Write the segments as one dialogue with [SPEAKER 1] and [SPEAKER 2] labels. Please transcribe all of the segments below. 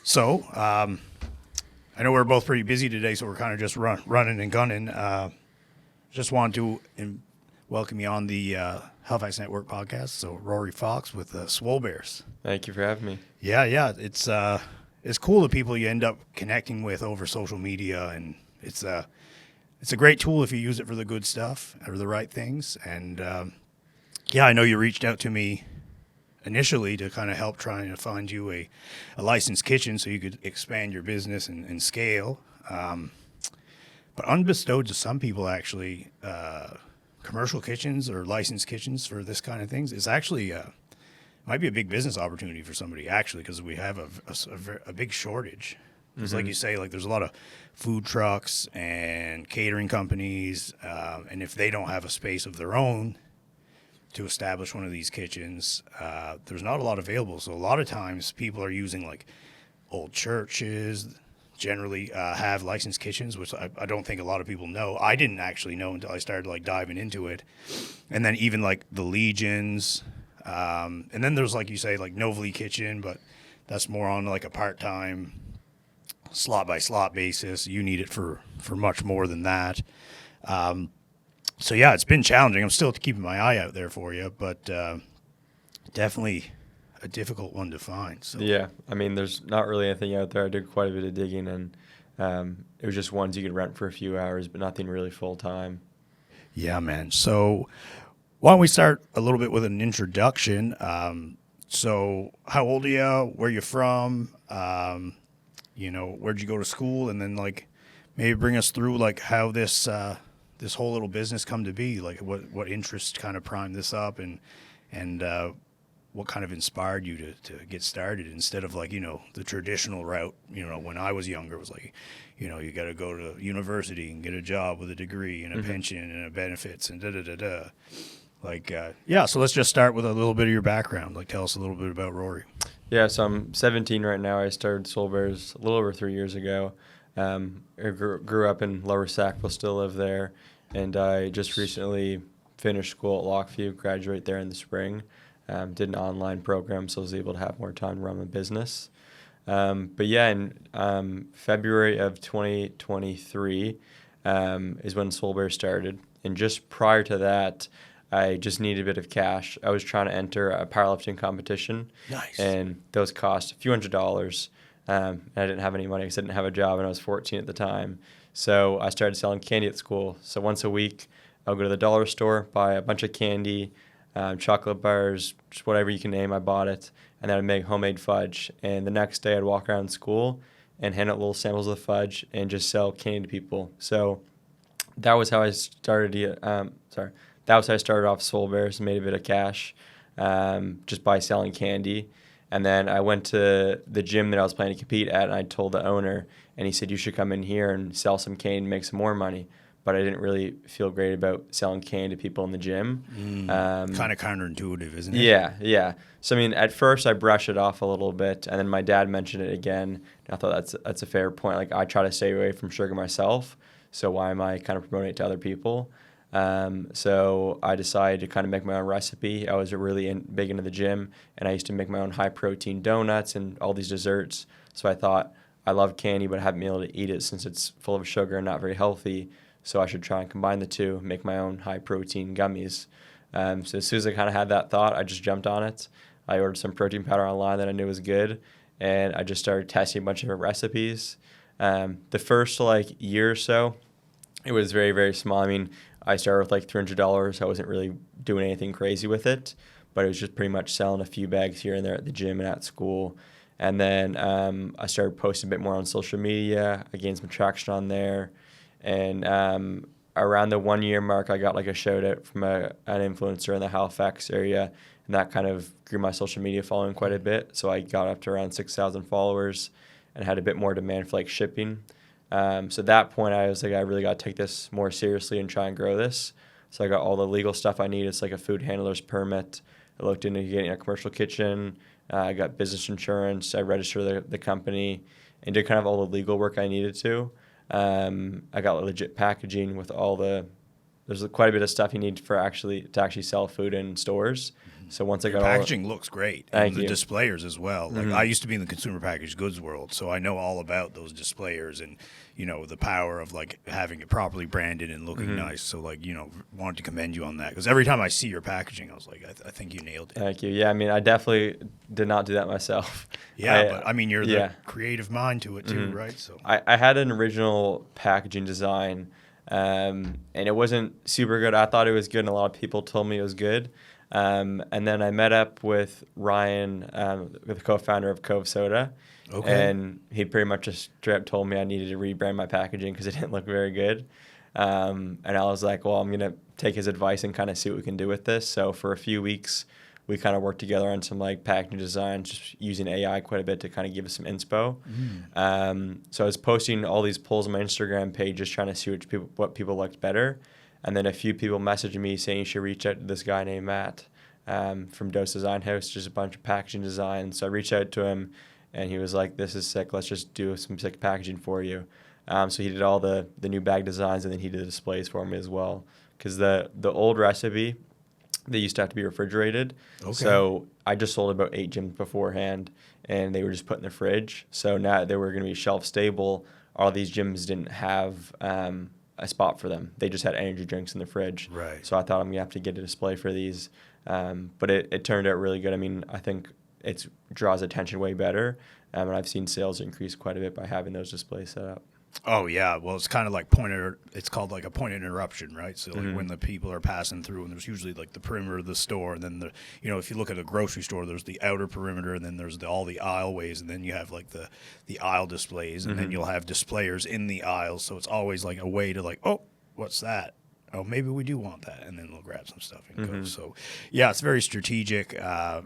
[SPEAKER 1] So, I know we're both pretty busy today, so we're kind of just running and gunning. Just wanted to welcome you on the Halifax Network Podcast. So, Rory Fox with Swole Bears.
[SPEAKER 2] Thank you for having me.
[SPEAKER 1] Yeah. It's cool the people you end up connecting with over social media, and it's a great tool if you use it for the good stuff or the right things. And I know you reached out to me initially to kind of help trying to find you a licensed kitchen so you could expand your business and scale. But unbestowed to some people, actually, commercial kitchens or licensed kitchens for this kind of things is actually might be a big business opportunity for somebody, actually, because we have a big shortage. Because like you say, like there's a lot of food trucks and catering companies, and if they don't have a space of their own to establish one of these kitchens, there's not a lot available. So a lot of times people are using like old churches, generally have licensed kitchens, which I don't think a lot of people know. I didn't actually know until I started like diving into it. And then even like the Legions, and then there's, like you say, like Novely Kitchen, but that's more on like a part-time slot by slot basis. You need it for much more than that. So yeah, it's been challenging. I'm still keeping my eye out there for you, but definitely a difficult one to find. So
[SPEAKER 2] yeah, I mean, there's not really anything out there. I did quite a bit of digging, and it was just ones you could rent for a few hours, but nothing really full time.
[SPEAKER 1] Yeah, man. So why don't we start a little bit with an introduction? So how old are you? Where you from? Where'd you go to school? And then like maybe bring us through like how this whole little business come to be. Like what interest kind of primed this up, and what kind of inspired you to get started instead of like, the traditional route. When I was younger, it was like, you got to go to university and get a job with a degree and a pension and a benefits and da-da-da-da. Like, so let's just start with a little bit of your background. Like, tell us a little bit about Rory.
[SPEAKER 2] Yeah, so I'm 17 right now. I started Swole Bears a little over 3 years ago. I grew up in Lower Sackville, still live there, and I just recently finished school at Lockview, graduate there in the spring. Did an online program, so I was able to have more time to run my business. But yeah, in February of 2023 is when Swole Bear started. And just prior to that, I just needed a bit of cash. I was trying to enter a powerlifting competition.
[SPEAKER 1] Nice.
[SPEAKER 2] And those cost a few $100s. And I didn't have any money because I didn't have a job, and I was 14 at the time. So I started selling candy at school. So once a week, I'll go to the dollar store, buy a bunch of candy, chocolate bars, just whatever you can name, I bought it. And then I'd make homemade fudge. And the next day I'd walk around school and hand out little samples of the fudge and just sell candy to people. So that was how I started. That was how I started off Swole Bears and made a bit of cash just by selling candy. And then I went to the gym that I was planning to compete at, and I told the owner, and he said, you should come in here and sell some candy and make some more money. But I didn't really feel great about selling candy to people in the gym.
[SPEAKER 1] Kind of counterintuitive, isn't it?
[SPEAKER 2] Yeah. So, I mean, at first I brushed it off a little bit, and then my dad mentioned it again. And I thought that's a fair point. Like, I try to stay away from sugar myself, so why am I kind of promoting it to other people? So I decided to kind of make my own recipe. I was really big into the gym, and I used to make my own high-protein donuts and all these desserts. So I thought, I love candy, but I haven't been able to eat it since it's full of sugar and not very healthy. So I should try and combine the two, make my own high-protein gummies. So as soon as I kind of had that thought, I just jumped on it. I ordered some protein powder online that I knew was good, and I just started testing a bunch of different recipes. The first year or so, it was very, very small. I mean, I started with like $300. I wasn't really doing anything crazy with it, but it was just pretty much selling a few bags here and there at the gym and at school. And then I started posting a bit more on social media. I gained some traction on there. And around the 1 year mark, I got like a shout out from an influencer in the Halifax area, and that kind of grew my social media following quite a bit. So I got up to around 6,000 followers and had a bit more demand for like shipping. So at that point, I was like, I really got to take this more seriously and try and grow this. So I got all the legal stuff I need. It's like a food handler's permit. I looked into getting a commercial kitchen. I got business insurance. I registered the company and did kind of all the legal work I needed to. I got legit packaging with all the there's quite a bit of stuff you need for actually sell food in stores. So once I got
[SPEAKER 1] packaging looks great, and the displayers as well. Like I used to be in the consumer packaged goods world, so I know all about those displayers and the power of like having it properly branded and looking nice. So like wanted to commend you on that, because every time I see your packaging, I was like, I think you nailed it.
[SPEAKER 2] Thank you. Yeah, I mean, I definitely did not do that myself.
[SPEAKER 1] Yeah, but I mean, you're the creative mind to it too, right? So
[SPEAKER 2] I had an original packaging design, and it wasn't super good. I thought it was good, and a lot of people told me it was good. And then I met up with Ryan, the co-founder of Cove Soda, and he pretty much just straight up told me I needed to rebrand my packaging because it didn't look very good. And I was like, well, I'm going to take his advice and kind of see what we can do with this. So for a few weeks, we kind of worked together on some like packaging design, just using AI quite a bit to kind of give us some inspo. So I was posting all these polls on my Instagram page, just trying to see what people liked better. And then a few people messaged me saying you should reach out to this guy named Matt from Dose Design House, just a bunch of packaging design. So I reached out to him, and he was like, this is sick. Let's just do some sick packaging for you. So he did all the new bag designs, and then he did the displays for me as well. Because the old recipe, they used to have to be refrigerated. So I just sold about 8 gyms beforehand, and they were just put in the fridge. So now they were going to be shelf stable. All these gyms didn't have a spot for them. They just had energy drinks in the fridge.
[SPEAKER 1] Right.
[SPEAKER 2] So I thought I'm going to have to get a display for these. But it turned out really good. I mean, I think it draws attention way better. And I've seen sales increase quite a bit by having those displays set up.
[SPEAKER 1] Oh yeah, well it's kind of like it's called like a point of interruption, right? So like when the people are passing through, and there's usually like the perimeter of the store, and then if you look at a grocery store, there's the outer perimeter, and then there's all the aisleways, and then you have like the aisle displays, and then you'll have displayers in the aisles. So it's always like a way to like, oh, what's that? Oh, maybe we do want that, and then they'll grab some stuff and go. So, yeah, it's very strategic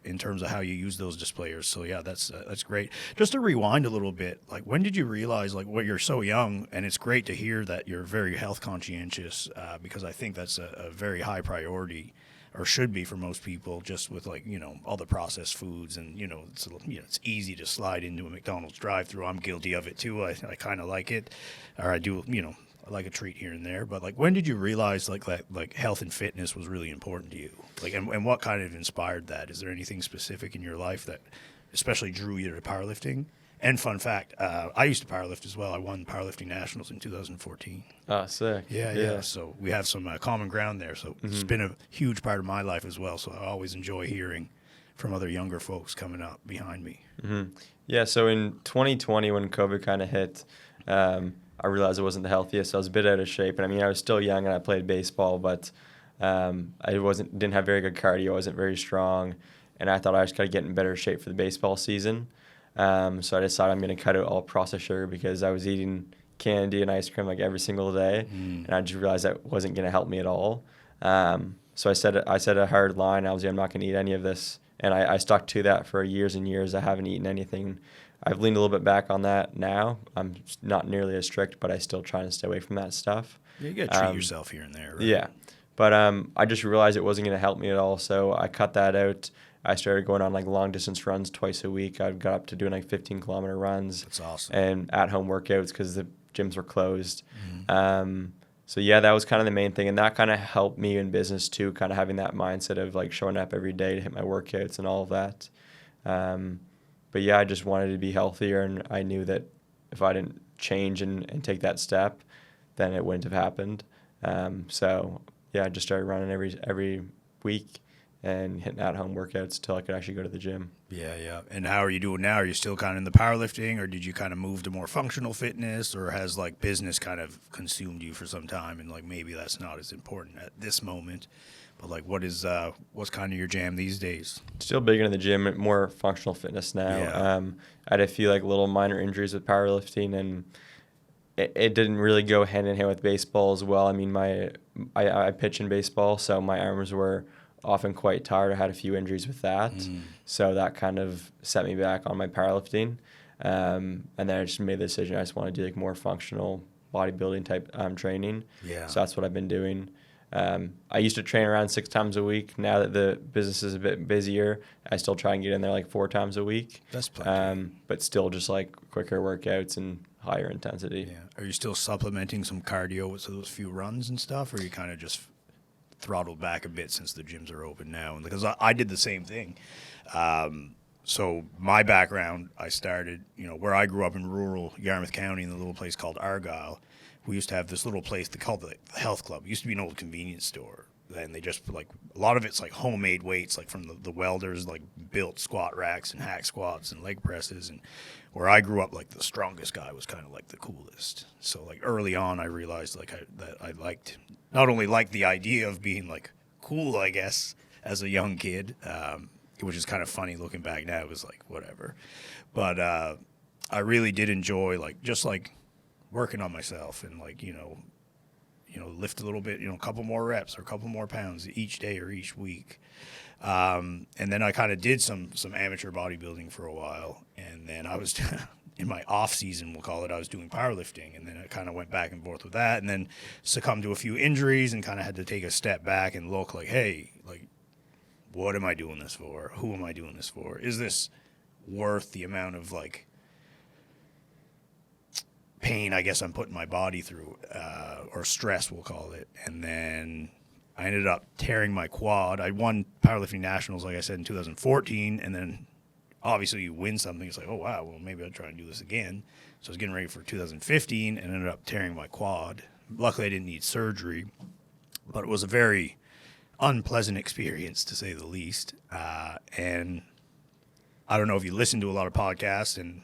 [SPEAKER 1] in terms of how you use those displayers. So, yeah, that's great. Just to rewind a little bit, like when did you realize, like, you're so young, and it's great to hear that you're very health conscientious because I think that's a very high priority, or should be for most people, just with like all the processed foods, and it's easy to slide into a McDonald's drive-through. I'm guilty of it too. I kind of like it, or I do I like a treat here and there. But like, when did you realize like health and fitness was really important to you? Like, and what kind of inspired that? Is there anything specific in your life that especially drew you to powerlifting? And fun fact, I used to powerlift as well. I won powerlifting nationals in 2014.
[SPEAKER 2] Oh, sick.
[SPEAKER 1] Yeah. So we have some common ground there. So it's been a huge part of my life as well. So I always enjoy hearing from other younger folks coming up behind me.
[SPEAKER 2] Yeah, so in 2020 when COVID kind of hit, I realized I wasn't the healthiest. I was a bit out of shape. And I mean, I was still young and I played baseball, but I didn't have very good cardio. I wasn't very strong. And I thought I just got to get in better shape for the baseball season. So I decided I'm going to cut out all processed sugar because I was eating candy and ice cream like every single day. And I just realized that wasn't going to help me at all. So I set a hard line. I was like, I'm not going to eat any of this. And I stuck to that for years and years. I haven't eaten anything. I've leaned a little bit back on that now. I'm not nearly as strict, but I still try to stay away from that stuff.
[SPEAKER 1] Yeah, you got to treat yourself here and there, right?
[SPEAKER 2] Yeah. But I just realized it wasn't going to help me at all, so I cut that out. I started going on like long-distance runs twice a week. I got up to doing like 15-kilometer runs.
[SPEAKER 1] That's awesome.
[SPEAKER 2] And at-home workouts because the gyms were closed. So, yeah, that was kind of the main thing. And that kind of helped me in business, too, kind of having that mindset of like showing up every day to hit my workouts and all of that. But, yeah, I just wanted to be healthier, and I knew that if I didn't change and take that step, then it wouldn't have happened. So, yeah, I just started running every week and hitting at-home workouts until I could actually go to the gym.
[SPEAKER 1] Yeah. And how are you doing now? Are you still kind of in the powerlifting, or did you kind of move to more functional fitness, or has like business kind of consumed you for some time and like maybe that's not as important at this moment? But like, what's kind of your jam these days?
[SPEAKER 2] Still big into the gym, more functional fitness now.
[SPEAKER 1] Yeah.
[SPEAKER 2] I had a few like little minor injuries with powerlifting, and it didn't really go hand in hand with baseball as well. I mean, I pitch in baseball, so my arms were often quite tired. I had a few injuries with that, so that kind of set me back on my powerlifting. And then I just made the decision I just want to do like more functional bodybuilding type training.
[SPEAKER 1] Yeah.
[SPEAKER 2] So that's what I've been doing. I used to train around 6 times a week. Now that the business is a bit busier, I still try and get in there like 4 times a week.
[SPEAKER 1] That's plenty.
[SPEAKER 2] But still just like quicker workouts and higher intensity.
[SPEAKER 1] Yeah. Are you still supplementing some cardio with those few runs and stuff, or are you kind of just throttled back a bit since the gyms are open now, and because I did the same thing. So my background, I started, where I grew up in rural Yarmouth County in a little place called Argyle. We used to have this little place they called the Health Club. It used to be an old convenience store. And they just, like, a lot of it's like homemade weights, like from the welders, like built squat racks and hack squats and leg presses. And where I grew up, like, the strongest guy was kind of like the coolest. So, like, early on, I realized, like, that I not only liked the idea of being, like, cool, I guess, as a young kid, which is kind of funny looking back now. It was like, whatever. But I really did enjoy, like, just, like, working on myself and, like, lift a little bit, a couple more reps or a couple more pounds each day or each week. And then I kind of did some amateur bodybuilding for a while. And then I was, in my off season, we'll call it, I was doing powerlifting. And then I kind of went back and forth with that, and then succumbed to a few injuries and kind of had to take a step back and look like, hey, like, what am I doing this for? Who am I doing this for? Is this worth the amount of, like, pain I guess I'm putting my body through, or stress, we'll call it. And then I ended up tearing my quad. I won powerlifting nationals, like I said, in 2014, and then obviously you win something, it's like, oh wow, well maybe I'll try and do this again. So I was getting ready for 2015 and ended up tearing my quad. Luckily I didn't need surgery, but it was a very unpleasant experience, to say the least. And I don't know if you listen to a lot of podcasts, and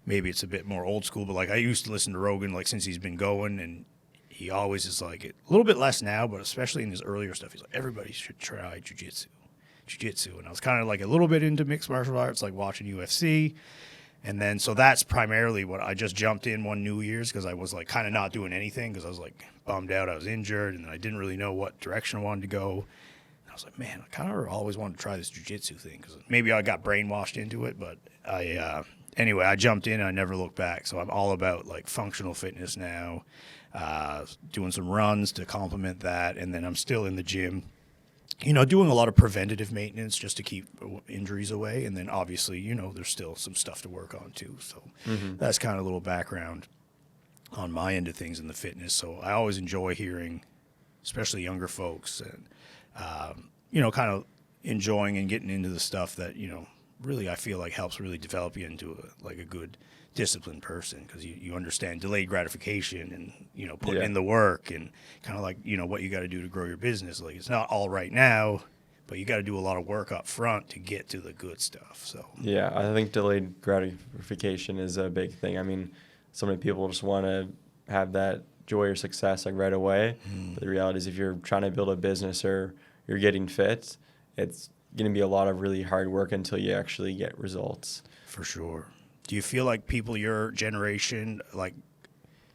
[SPEAKER 1] maybe it's a bit more old school, but, like, I used to listen to Rogan, like, since he's been going, and he always is like, a little bit less now, but especially in his earlier stuff, he's like, everybody should try jiu-jitsu. And I was kind of, like, a little bit into mixed martial arts, like watching UFC. And then, so that's primarily what I just jumped in one New Year's, because I was, like, kind of not doing anything, because I was, like, bummed out. I was injured, and I didn't really know what direction I wanted to go. And I was like, man, I kind of always wanted to try this jiu-jitsu thing, because maybe I got brainwashed into it, but anyway, I jumped in and I never looked back. So I'm all about, like, functional fitness now, doing some runs to complement that. And then I'm still in the gym, doing a lot of preventative maintenance just to keep injuries away. And then obviously, there's still some stuff to work on too. So that's kind of a little background on my end of things in the fitness. So I always enjoy hearing, especially younger folks, and, kind of enjoying and getting into the stuff that, really I feel like helps really develop you into a good disciplined person, because you understand delayed gratification and putting in the work, and kind of like what you got to do to grow your business. Like, it's not all right now, but you got to do a lot of work up front to get to the good stuff. So
[SPEAKER 2] yeah, I think delayed gratification is a big thing. I mean, so many people just want to have that joy or success, like, right away. But the reality is, if you're trying to build a business or you're getting fit, it's going to be a lot of really hard work until you actually get results.
[SPEAKER 1] For sure. Do you feel like people your generation, like,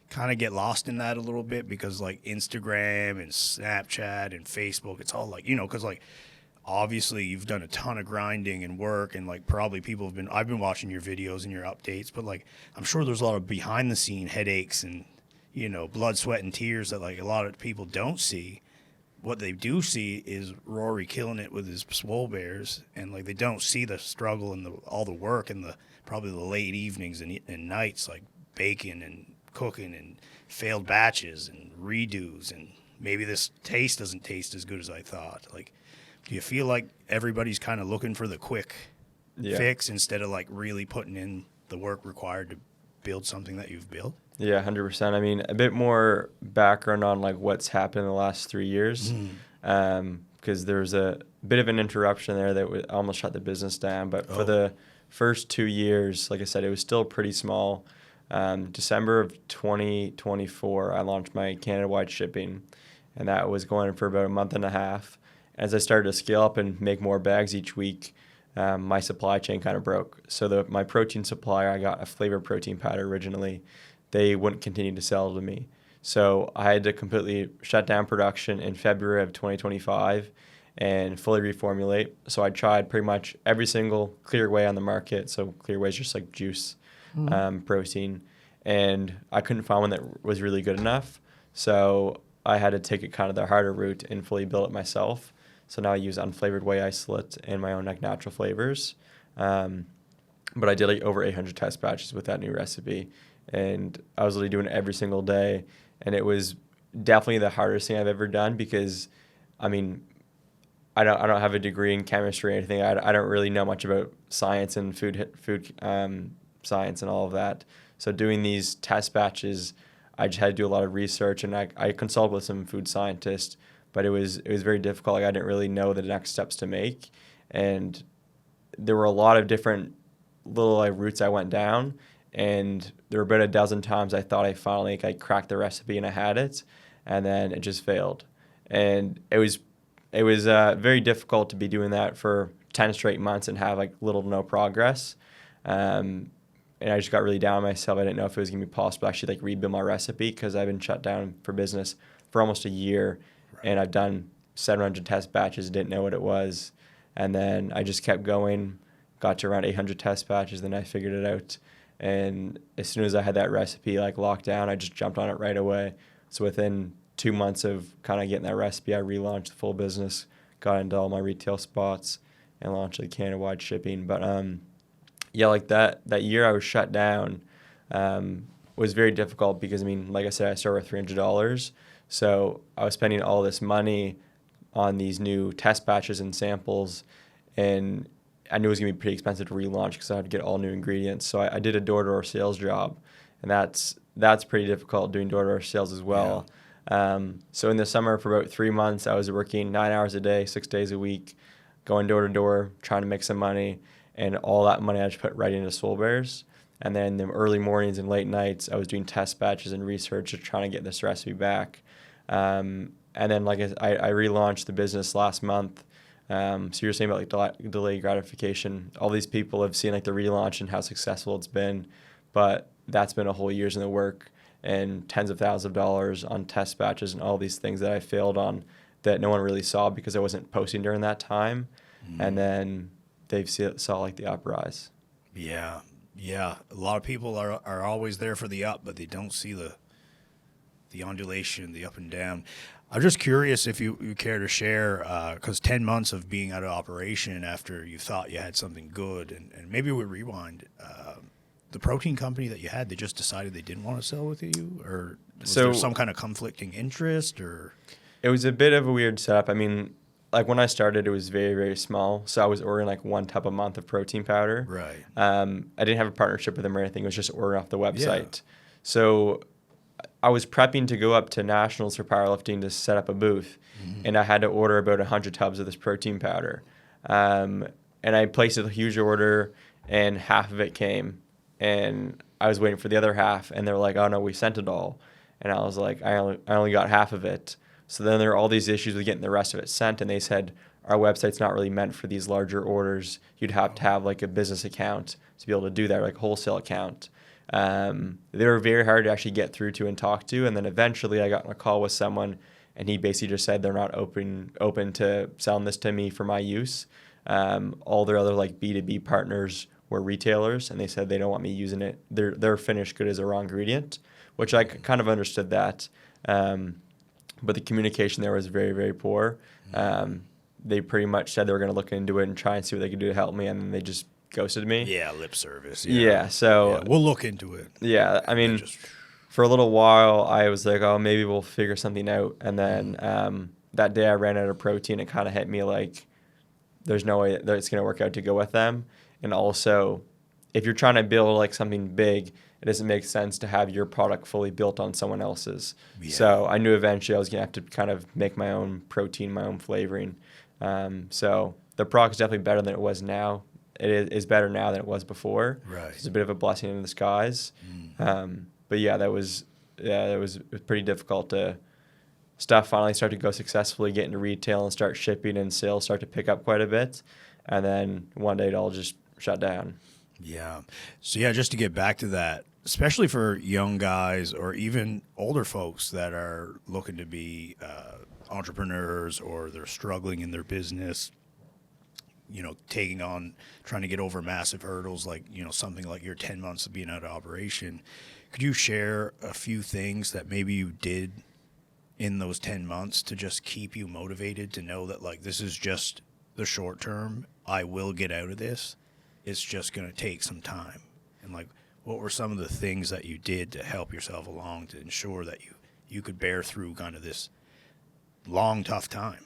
[SPEAKER 1] kind of get lost in that a little bit, because, like, Instagram and Snapchat and Facebook, it's all like, because, like, obviously you've done a ton of grinding and work, and, like, probably I've been watching your videos and your updates, but, like, I'm sure there's a lot of behind the scene headaches and, blood, sweat, and tears that, like, a lot of people don't see. What they do see is Rory killing it with his swole bears, and, like, they don't see the struggle and all the work and probably the late evenings and nights, like baking and cooking and failed batches and redos, and maybe this taste doesn't taste as good as I thought. Like, do you feel like everybody's kind of looking for the quick fix instead of, like, really putting in the work required to build something that you've built?
[SPEAKER 2] Yeah, 100%. I mean, a bit more background on, like, what's happened in the last 3 years, because there was a bit of an interruption there that almost shut the business down. But for the first 2 years, like I said, it was still pretty small. December of 2024, I launched my Canada-wide shipping, and that was going for about a month and a half. As I started to scale up and make more bags each week, my supply chain kind of broke. So my protein supplier, I got a flavor protein powder originally. They wouldn't continue to sell to me. So I had to completely shut down production in February of 2025 and fully reformulate. So I tried pretty much every single clear whey on the market. So clear whey is just like juice protein. And I couldn't find one that was really good enough. So I had to take it kind of the harder route and fully build it myself. So now I use unflavored whey isolate and my own, like, natural flavors. But I did, like, over 800 test batches with that new recipe. And I was literally doing it every single day. And it was definitely the hardest thing I've ever done, because I mean, I don't have a degree in chemistry or anything. I don't really know much about science and food science and all of that. So doing these test batches, I just had to do a lot of research, and I consulted with some food scientists, but it was very difficult. Like, I didn't really know the next steps to make, and there were a lot of different little routes I went down, and there were about a dozen times I thought I finally cracked the recipe and I had it, and then it just failed, and it was very difficult to be doing that for 10 straight months and have little to no progress. And I just got really down on myself. I didn't know if it was going to be possible to actually rebuild my recipe, because I've been shut down for business for almost a year. Right. And I've done 700 test batches, didn't know what it was. And then I just kept going, got to around 800 test batches, then I figured it out. And as soon as I had that recipe locked down, I just jumped on it right away. So within 2 months of kind of getting that recipe, I relaunched the full business, got into all my retail spots, and launched Canada-wide shipping. But yeah, that year I was shut down was very difficult, because like I said, I started with $300, so I was spending all this money on these new test batches and samples, and I knew it was gonna be pretty expensive to relaunch because I had to get all new ingredients. So I did a door-to-door sales job, and that's pretty difficult, doing door-to-door sales as well. Yeah. So in the summer, for about 3 months, I was working 9 hours a day, 6 days a week, going door to door, trying to make some money. And all that money I just put right into Swole Bears. And then the early mornings and late nights, I was doing test batches and research to trying to get this recipe back. And then I relaunched the business last month. So you're saying about delayed gratification. All these people have seen the relaunch and how successful it's been, but that's been a whole year's in the work and tens of thousands of dollars on test batches and all these things that I failed on that no one really saw because I wasn't posting during that time. And then they've saw the uprise.
[SPEAKER 1] Yeah. A lot of people are always there for the up, but they don't see the undulation, the up and down. I'm just curious if you care to share, because 10 months of being out of operation after you thought you had something good, and maybe we rewind. The protein company that you had, they just decided they didn't want to sell with you, or was there some kind of conflicting interest, or?
[SPEAKER 2] It was a bit of a weird setup. When I started, it was very, very small. So I was ordering 1 tub a month of protein powder.
[SPEAKER 1] Right.
[SPEAKER 2] I didn't have a partnership with them or anything. It was just ordering off the website. Yeah. So I was prepping to go up to Nationals for powerlifting to set up a booth. Mm-hmm. And I had to order about 100 tubs of this protein powder. And I placed a huge order, and half of it came. And I was waiting for the other half. And they were like, oh, no, we sent it all. And I was like, I only got half of it. So then there were all these issues with getting the rest of it sent, and they said, our website's not really meant for these larger orders. You'd have to have a business account to be able to do that, a wholesale account. They were very hard to actually get through to and talk to, and then eventually I got on a call with someone, and he basically just said they're not open to selling this to me for my use. All their other B2B partners were retailers, and they said they don't want me using it. Their finished good is a raw ingredient, which I kind of understood that. But the communication there was very, very poor. They pretty much said they were going to look into it and try and see what they could do to help me, and then they just ghosted me.
[SPEAKER 1] Yeah, lip service.
[SPEAKER 2] Yeah, so...
[SPEAKER 1] Yeah, we'll look into it.
[SPEAKER 2] Yeah, for a little while, I was like, oh, maybe we'll figure something out. And then that day I ran out of protein. It kind of hit me there's no way that it's going to work out to go with them. And also, if you're trying to build something big, it doesn't make sense to have your product fully built on someone else's. Yeah. So I knew eventually I was going to have to kind of make my own protein, my own flavoring. So the product is definitely better than it was now. It is better now than it was before.
[SPEAKER 1] Right.
[SPEAKER 2] It's a bit of a blessing in disguise. But yeah, it was pretty difficult to stuff finally start to go successfully, get into retail and start shipping, and sales start to pick up quite a bit. And then one day it all just shut down.
[SPEAKER 1] Yeah. So yeah, just to get back to that, especially for young guys or even older folks that are looking to be entrepreneurs, or they're struggling in their business, trying to get over massive hurdles, something like your 10 months of being out of operation. Could you share a few things that maybe you did in those 10 months to just keep you motivated to know that this is just the short term, I will get out of this? It's just going to take some time. And what were some of the things that you did to help yourself along to ensure that you could bear through kind of this long, tough time?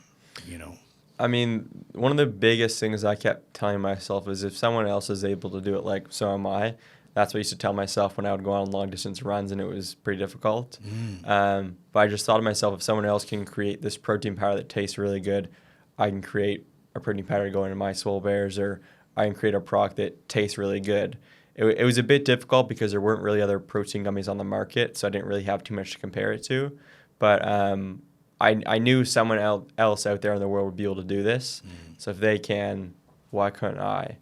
[SPEAKER 2] I mean, one of the biggest things I kept telling myself is if someone else is able to do it, like, so am I. That's what I used to tell myself when I would go on long distance runs and it was pretty difficult. But I just thought to myself, if someone else can create this protein powder that tastes really good, I can create a protein powder to go into my Swole Bears, or I can create a product that tastes really good. It was a bit difficult because there weren't really other protein gummies on the market, so I didn't really have too much to compare it to. But I knew someone else out there in the world would be able to do this. So if they can, why couldn't I?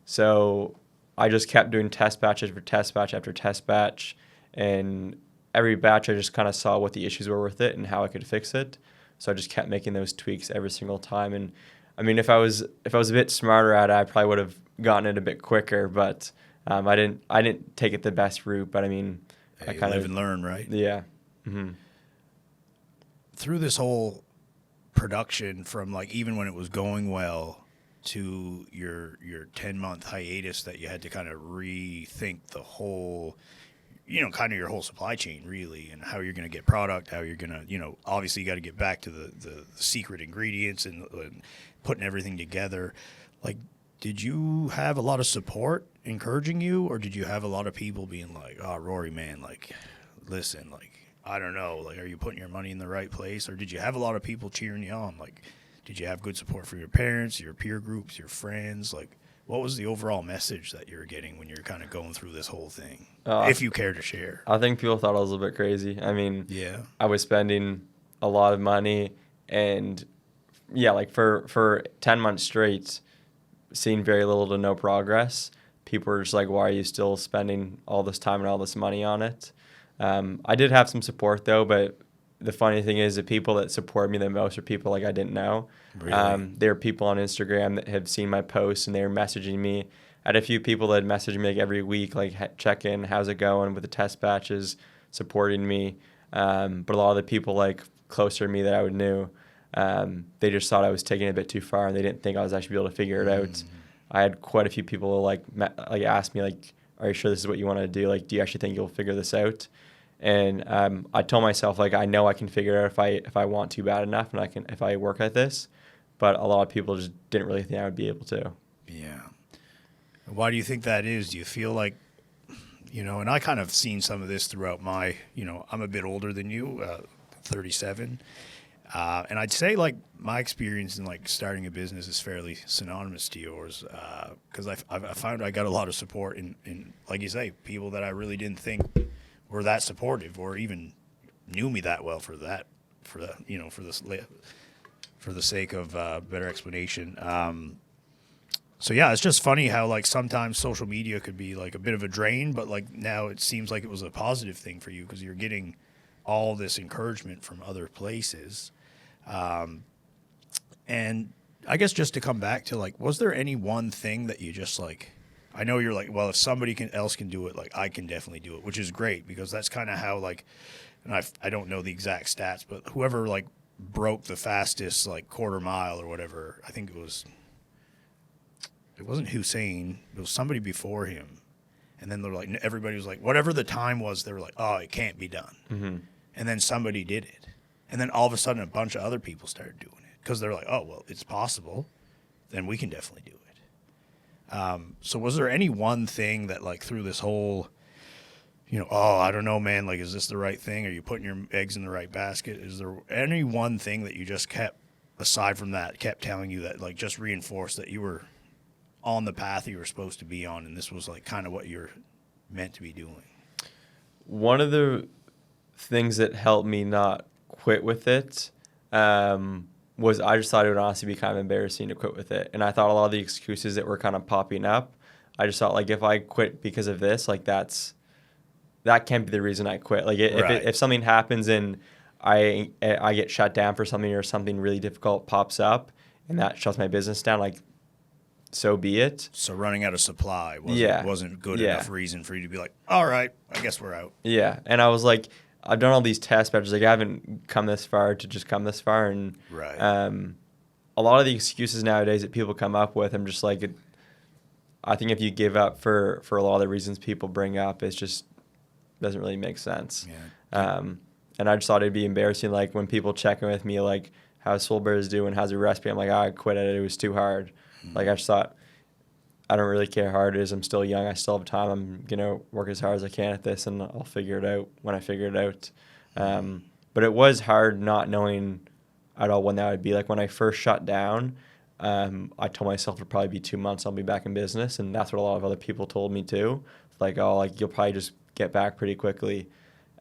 [SPEAKER 2] So I just kept doing test batch after test batch after test batch, and every batch I just kind of saw what the issues were with it and how I could fix it. So I just kept making those tweaks every single time. And I mean, if I was a bit smarter at it, I probably would have gotten it a bit quicker. But I didn't take it the best route. But I mean,
[SPEAKER 1] I kind of live and learn, right?
[SPEAKER 2] Yeah. Mm-hmm.
[SPEAKER 1] Through this whole production, from like even when it was going well to your 10-month hiatus that you had to kind of rethink the whole, kind of your whole supply chain really, and how you're going to get product, how you're going to, obviously you got to get back to the secret ingredients and putting everything together. Like, did you have a lot of support encouraging you, or did you have a lot of people being like, oh, Rory, man, like, listen, like, I don't know, like, are you putting your money in the right place? Or did you have a lot of people cheering you on? Like, did you have good support from your parents, your peer groups, your friends? Like, what was the overall message that you were getting when you're kind of going through this whole thing, if you care to share?
[SPEAKER 2] I think people thought I was a bit crazy. I mean,
[SPEAKER 1] yeah,
[SPEAKER 2] I was spending a lot of money, and yeah, like for 10 months straight, seeing very little to no progress. People were just like, why are you still spending all this time and all this money on it? I did have some support though, but the funny thing is the people that support me the most are people like I didn't know.
[SPEAKER 1] Really?
[SPEAKER 2] There are people on Instagram that have seen my posts and they were messaging me. I had a few people that messaged me like every week, like check in, how's it going with the test batches, supporting me. But a lot of the people like closer to me that I knew, they just thought I was taking it a bit too far and they didn't think I was actually able to figure it out. I had quite a few people like ask me like, are you sure this is what you want to do? Like, do you actually think you'll figure this out? And I told myself, like, I know I can figure it out if I want to bad enough and if I work at this. But a lot of people just didn't really think I would be able to.
[SPEAKER 1] Yeah. Why do you think that is? Do you feel like, and I kind of seen some of this throughout my, I'm a bit older than you, 37. And I'd say, like, my experience in, like, starting a business is fairly synonymous to yours, because I found I got a lot of support in, like you say, people that I really didn't think were that supportive or even knew me that well for the sake of better explanation. So, yeah, it's just funny how, like, sometimes social media could be, like, a bit of a drain, but, like, now it seems like it was a positive thing for you because you're getting all this encouragement from other places. And I guess just to come back to, like, was there any one thing that you just, like, I know you're like, well, if somebody else can do it, like, I can definitely do it, which is great because that's kind of how, like, and I don't know the exact stats, but whoever, like, broke the fastest, like, quarter mile or whatever, I think it wasn't Hussein, it was somebody before him. And then they're like, everybody was like, whatever the time was, they were like, oh, it can't be done. Mm-hmm. And then somebody did it. And then all of a sudden a bunch of other people started doing it because they're like, oh, well, it's possible. Then we can definitely do it. So was there any one thing that, like, through this whole, oh, I don't know, man, like, is this the right thing? Are you putting your eggs in the right basket? Is there any one thing that you just kept, aside from that, kept telling you that, like, just reinforced that you were on the path you were supposed to be on and this was, like, kind of what you're meant to be doing?
[SPEAKER 2] One of the things that helped me not quit with it was I just thought it would honestly be kind of embarrassing to quit with it. And I thought a lot of the excuses that were kind of popping up, I just thought, like, if I quit because of this, like, that can't be the reason I quit. Like, if something happens and I get shut down for something or something really difficult pops up and that shuts my business down, like, so be it.
[SPEAKER 1] So running out of supply wasn't good enough reason for you to be like, all right, I guess we're out.
[SPEAKER 2] Yeah. And I was like, I've done all these test batches. Like, I haven't come this far to just come this far. And
[SPEAKER 1] right.
[SPEAKER 2] A lot of the excuses nowadays that people come up with, I'm just like, I think if you give up for a lot of the reasons people bring up, it just doesn't really make sense.
[SPEAKER 1] Yeah.
[SPEAKER 2] And I just thought it'd be embarrassing, like, when people check in with me, like, how's Swole Bears doing? How's your recipe? I'm like, I quit it. It was too hard. Like, I just thought, I don't really care how hard it is. I'm still young. I still have time. I'm going to work as hard as I can at this, and I'll figure it out when I figure it out. But it was hard not knowing at all when that would be. Like, when I first shut down, I told myself it'll probably be 2 months I'll be back in business, and that's what a lot of other people told me too. Like, oh, like, you'll probably just get back pretty quickly.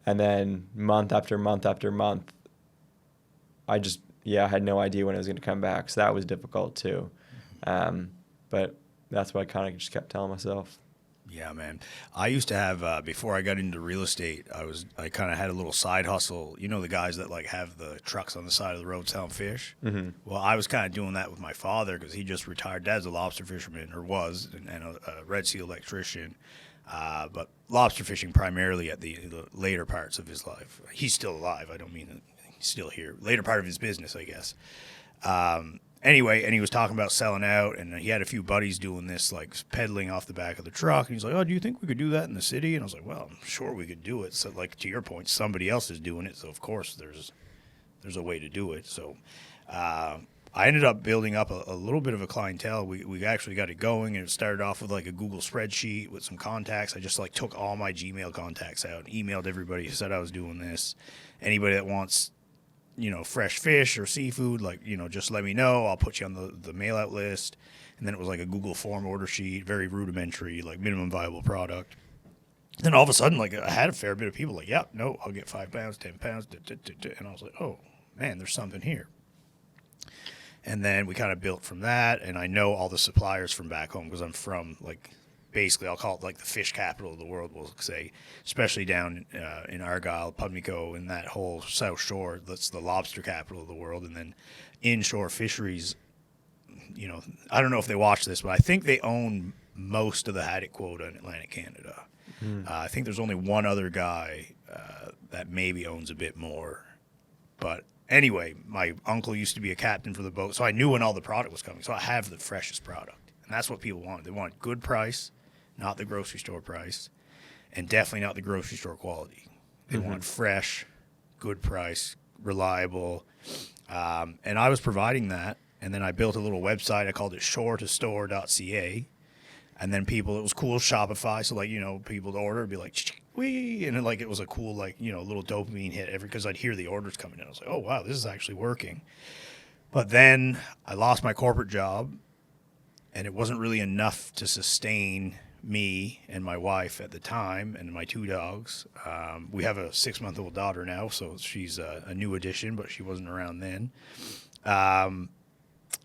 [SPEAKER 2] And then month after month after month, I had no idea when it was going to come back. So that was difficult too. But that's what I kind of just kept telling myself.
[SPEAKER 1] Yeah, man. I used to have, before I got into real estate, I kind of had a little side hustle. You know, the guys that like have the trucks on the side of the road selling fish? Mm-hmm. Well, I was kind of doing that with my father because he just retired. Dad's a lobster fisherman, or was, and a Red Sea electrician. But lobster fishing primarily at the later parts of his life. He's still alive. I don't mean that he's still here. Later part of his business, I guess. Anyway, and he was talking about selling out, and he had a few buddies doing this, like pedaling off the back of the truck. And he's like, "Oh, do you think we could do that in the city?" And I was like, "Well, I'm sure we could do it." So, like, to your point, somebody else is doing it, so of course there's a way to do it. So, I ended up building up a little bit of a clientele. We actually got it going, and it started off with like a Google spreadsheet with some contacts. I just like took all my Gmail contacts out and emailed everybody who said I was doing this. Anybody that wants, you know, fresh fish or seafood, like, you know, just let me know. I'll put you on the mail out list. And then it was like a Google form order sheet, very rudimentary, like minimum viable product. Then all of a sudden, like, I had a fair bit of people like, yeah, no, I'll get 5 pounds, 10 pounds. And I was like, oh man, there's something here. And then we kind of built from that. And I know all the suppliers from back home because I'm from, like, basically, I'll call it like the fish capital of the world, we'll say, especially down in Argyle, Pubnico, and that whole South Shore. That's the lobster capital of the world. And then inshore fisheries, you know, I don't know if they watch this, but I think they own most of the haddock quota in Atlantic Canada. I think there's only one other guy that maybe owns a bit more. But anyway, my uncle used to be a captain for the boat, so I knew when all the product was coming. So I have the freshest product. And that's what people want. They want good price, not the grocery store price, and definitely not the grocery store quality. They want fresh, good price, reliable. And I was providing that. And then I built a little website. I called it shore2store.ca. And then it was cool, Shopify. So, like, you know, people would order, it'd be like, wee. And then, like, it was a cool, like, you know, little dopamine hit because I'd hear the orders coming in. I was like, oh, wow, this is actually working. But then I lost my corporate job, and it wasn't really enough to sustain me and my wife at the time and my 2 dogs. We have a 6-month-old daughter now, so she's a new addition, but she wasn't around then.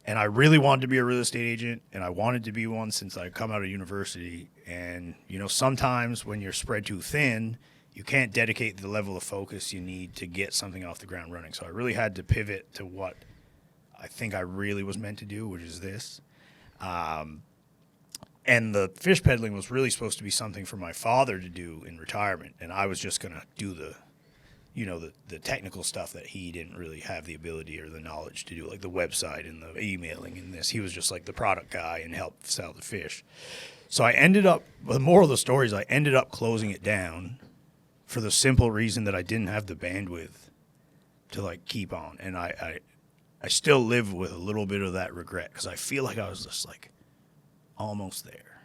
[SPEAKER 1] And I really wanted to be a real estate agent, and I wanted to be one since I come out of university. And, you know, sometimes when you're spread too thin, you can't dedicate the level of focus you need to get something off the ground running. So I really had to pivot to what I think I really was meant to do, which is this. And the fish peddling was really supposed to be something for my father to do in retirement. And I was just going to do the technical stuff that he didn't really have the ability or the knowledge to do, like the website and the emailing and this. He was just like the product guy and helped sell the fish. So the moral of the story is I ended up closing it down for the simple reason that I didn't have the bandwidth to, like, keep on. And I still live with a little bit of that regret because I feel like I was just, like, almost there.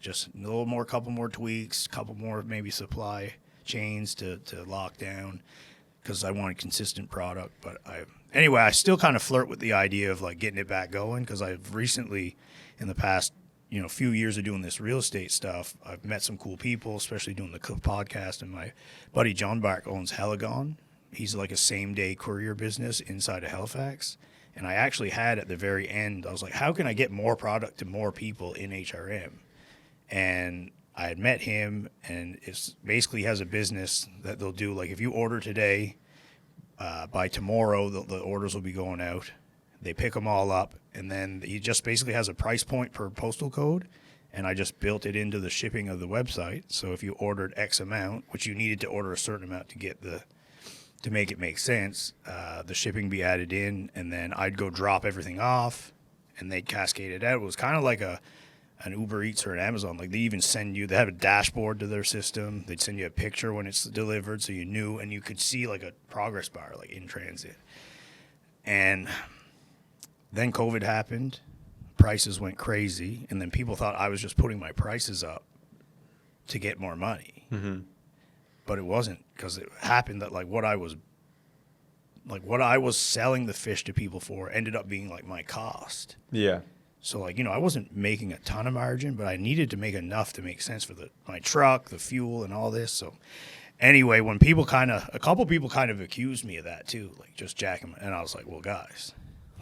[SPEAKER 1] Just a little more, couple more tweaks, couple more maybe supply chains to lock down because I wanted consistent product. But I still kind of flirt with the idea of, like, getting it back going because I've recently, in the past, you know, few years of doing this real estate stuff, I've met some cool people, especially doing the podcast. And my buddy John Bark owns Heligon. He's like a same-day courier business inside of Halifax. And I actually had at the very end, I was like, how can I get more product to more people in HRM? And I had met him, and it's basically has a business that they'll do. Like, if you order today, by tomorrow, the orders will be going out. They pick them all up, and then he just basically has a price point per postal code, and I just built it into the shipping of the website. So if you ordered X amount, which you needed to order a certain amount to make it make sense, the shipping be added in, and then I'd go drop everything off, and they'd cascade it out. It was kind of like an Uber Eats or an Amazon. Like, they have a dashboard to their system. They'd send you a picture when it's delivered, so you knew, and you could see, like, a progress bar, like, in transit. And then COVID happened, prices went crazy, and then people thought I was just putting my prices up to get more money.
[SPEAKER 2] Mm-hmm.
[SPEAKER 1] But it wasn't, because it happened that what I was selling the fish to people for ended up being like my cost.
[SPEAKER 2] Yeah.
[SPEAKER 1] So I wasn't making a ton of margin, but I needed to make enough to make sense for my truck, the fuel, and all this. So anyway, when a couple people kind of accused me of that too, like just jacking, and I was like, well, guys,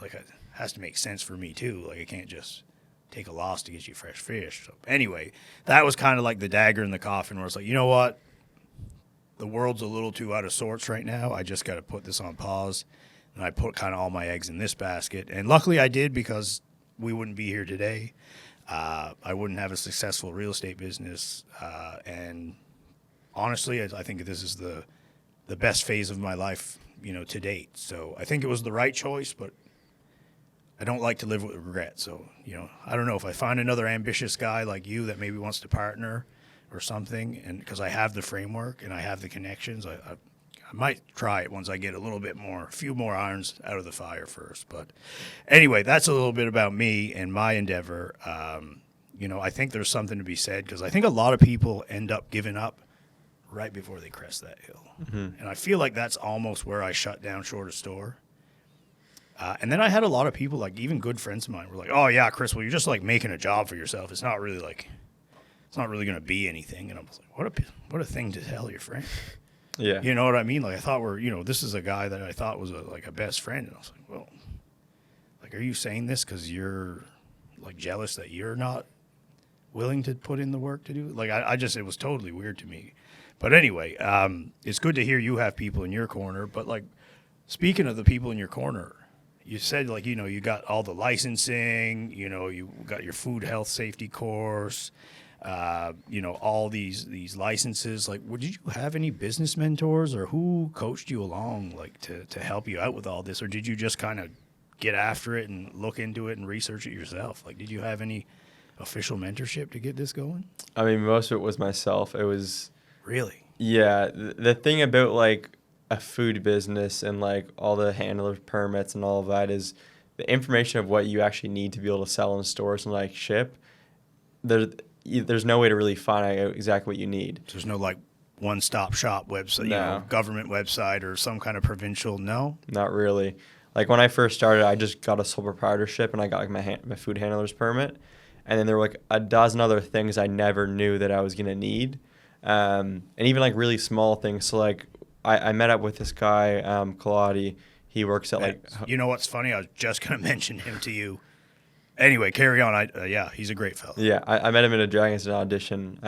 [SPEAKER 1] it has to make sense for me too. Like I can't just take a loss to get you fresh fish. So anyway, that was kind of like the dagger in the coffin where it's like, you know what? The world's a little too out of sorts right now. I just got to put this on pause. And I put kind of all my eggs in this basket. And luckily I did, because we wouldn't be here today. I wouldn't have a successful real estate business. And honestly, I think this is the best phase of my life, to date. So I think it was the right choice, but I don't like to live with regret. So, I don't know if I find another ambitious guy like you that maybe wants to partner or something, and because I have the framework and I have the connections, I might try it once I get a few more irons out of the fire first. But anyway, that's a little bit about me and my endeavor. I think there's something to be said, because I think a lot of people end up giving up right before they crest that hill. Mm-hmm. And I feel like that's almost where I shut down short of store. And then I had a lot of people, even good friends of mine, were like, oh yeah, Chris, well, you're just making a job for yourself. It's not really it's not really going to be anything. And I was like, what a thing to tell your friend.
[SPEAKER 2] Yeah.
[SPEAKER 1] You know what I mean? I thought this is a guy that I thought was a best friend. And I was like, well, are you saying this because you're jealous that you're not willing to put in the work to do it? It was totally weird to me. But anyway, it's good to hear you have people in your corner. But speaking of the people in your corner, you said you got all the licensing, you got your food health safety course, all these licenses. Did you have any business mentors, or who coached you along to help you out with all this, or did you just kind of get after it and look into it and research it yourself? Did you have any official mentorship to get this going?
[SPEAKER 2] I mean, most of it was myself. It was
[SPEAKER 1] really,
[SPEAKER 2] yeah. The thing about a food business and all the handler permits and all of that is the information of what you actually need to be able to sell in stores and ship. There's no way to really find out exactly what you need.
[SPEAKER 1] There's no one-stop shop website, government website or some kind of provincial. No,
[SPEAKER 2] not really. When I first started, I just got a sole proprietorship and I got my food handler's permit, and then there were a dozen other things I never knew that I was gonna need, and even really small things. So I met up with this guy, Kaladi. He works at
[SPEAKER 1] You know what's funny? I was just gonna mention him to you. Anyway, carry on. Yeah, he's a great fellow.
[SPEAKER 2] Yeah, I met him in a Dragon's Den audition,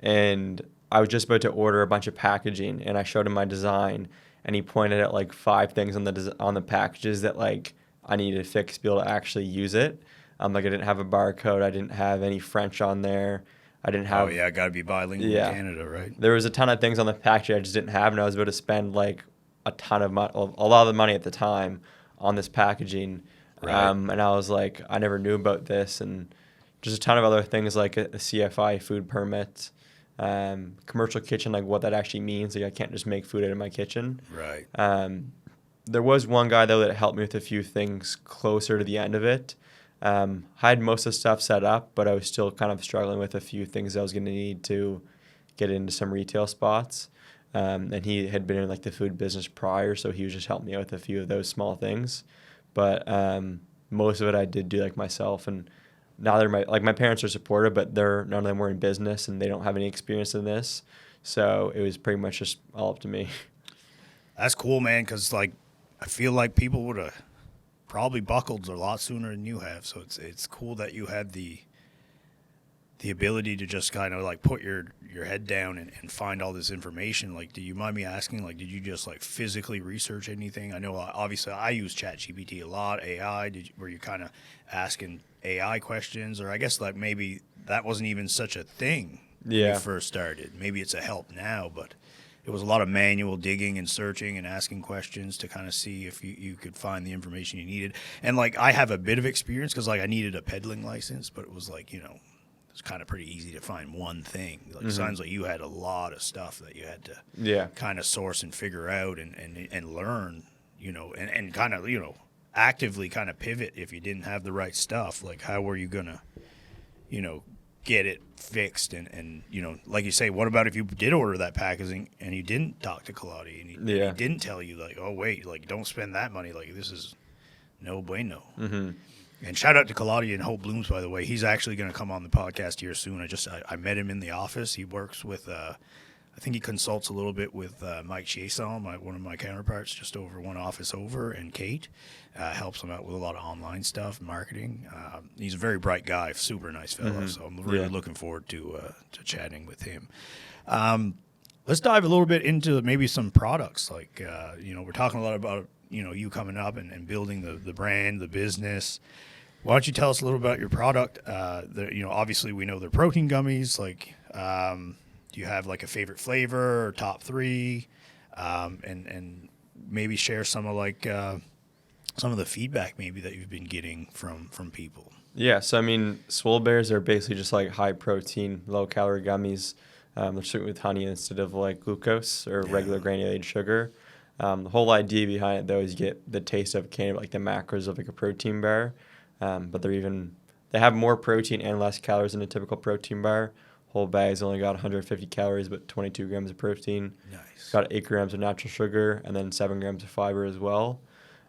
[SPEAKER 2] and I was just about to order a bunch of packaging, and I showed him my design, and he pointed at 5 things on the packages that I needed to fix to be able to actually use it. I didn't have a barcode, I didn't have any French on there, I didn't have.
[SPEAKER 1] Oh yeah, got to be bilingual in Canada, right?
[SPEAKER 2] There was a ton of things on the package I just didn't have, and I was about to spend a ton of money, a lot of the money at the time, on this packaging. Right. And I was like, I never knew about this, and just a ton of other things like a CFI food permit, commercial kitchen, what that actually means. I can't just make food out of my kitchen.
[SPEAKER 1] Right.
[SPEAKER 2] There was one guy, though, that helped me with a few things closer to the end of it. I had most of the stuff set up, but I was still kind of struggling with a few things I was going to need to get into some retail spots. And he had been in the food business prior, so he was just helping me out with a few of those small things. But most of it I did do myself, and now they're my parents are supportive, but none of them were in business and they don't have any experience in this, so it was pretty much just all up to me.
[SPEAKER 1] That's cool, man, because I feel like people would have probably buckled a lot sooner than you have. So it's cool that you had the ability to just kind of put your head down and find all this information. Do you mind me asking, did you just physically research anything? I know obviously I use ChatGPT a lot, AI. Were you kind of asking AI questions, or I guess maybe that wasn't even such a thing when you first started? Maybe it's a help now, but it was a lot of manual digging and searching and asking questions to kind of see if you could find the information you needed. And I have a bit of experience because I needed a peddling license, but it was it's kind of pretty easy to find one thing. Sounds like you had a lot of stuff that you had to kind of source and figure out and learn, and kind of, actively kind of pivot if you didn't have the right stuff. Like, how were you going to, get it fixed? And, like you say, what about if you did order that packaging and you didn't talk to Kaladi and he didn't tell you, like, oh, wait, like, don't spend that money. Like, this is no bueno.
[SPEAKER 2] Mm-hmm.
[SPEAKER 1] And shout out to Kaladi and Hope Blooms, by the way. He's actually going to come on the podcast here soon. I met him in the office. He works with, I think he consults a little bit with Mike Chiasson, one of my counterparts, just over one office over, and Kate. Helps him out with a lot of online stuff, marketing. He's a very bright guy, super nice fellow. So I'm really looking forward to chatting with him. Let's dive a little bit into maybe some products. Like, we're talking a lot about, you coming up and building the brand, the business. Why don't you tell us a little about your product? Obviously we know they're protein gummies. Like, do you have like a favorite flavor or top 3? And maybe share some of the feedback maybe that you've been getting from people.
[SPEAKER 2] Yeah, so I mean, Swole Bears are basically just like high protein, low calorie gummies. They're sweetened with honey instead of like glucose or regular granulated sugar. The whole idea behind it, though, is you get the taste of kind of like the macros of like a protein bar, but they have more protein and less calories than a typical protein bar. Whole bag's only got 150 calories, but 22 grams of protein.
[SPEAKER 1] Nice.
[SPEAKER 2] It's got 8 grams of natural sugar and then 7 grams of fiber as well.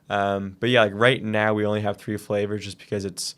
[SPEAKER 2] But yeah, like right now we only have 3 flavors just because it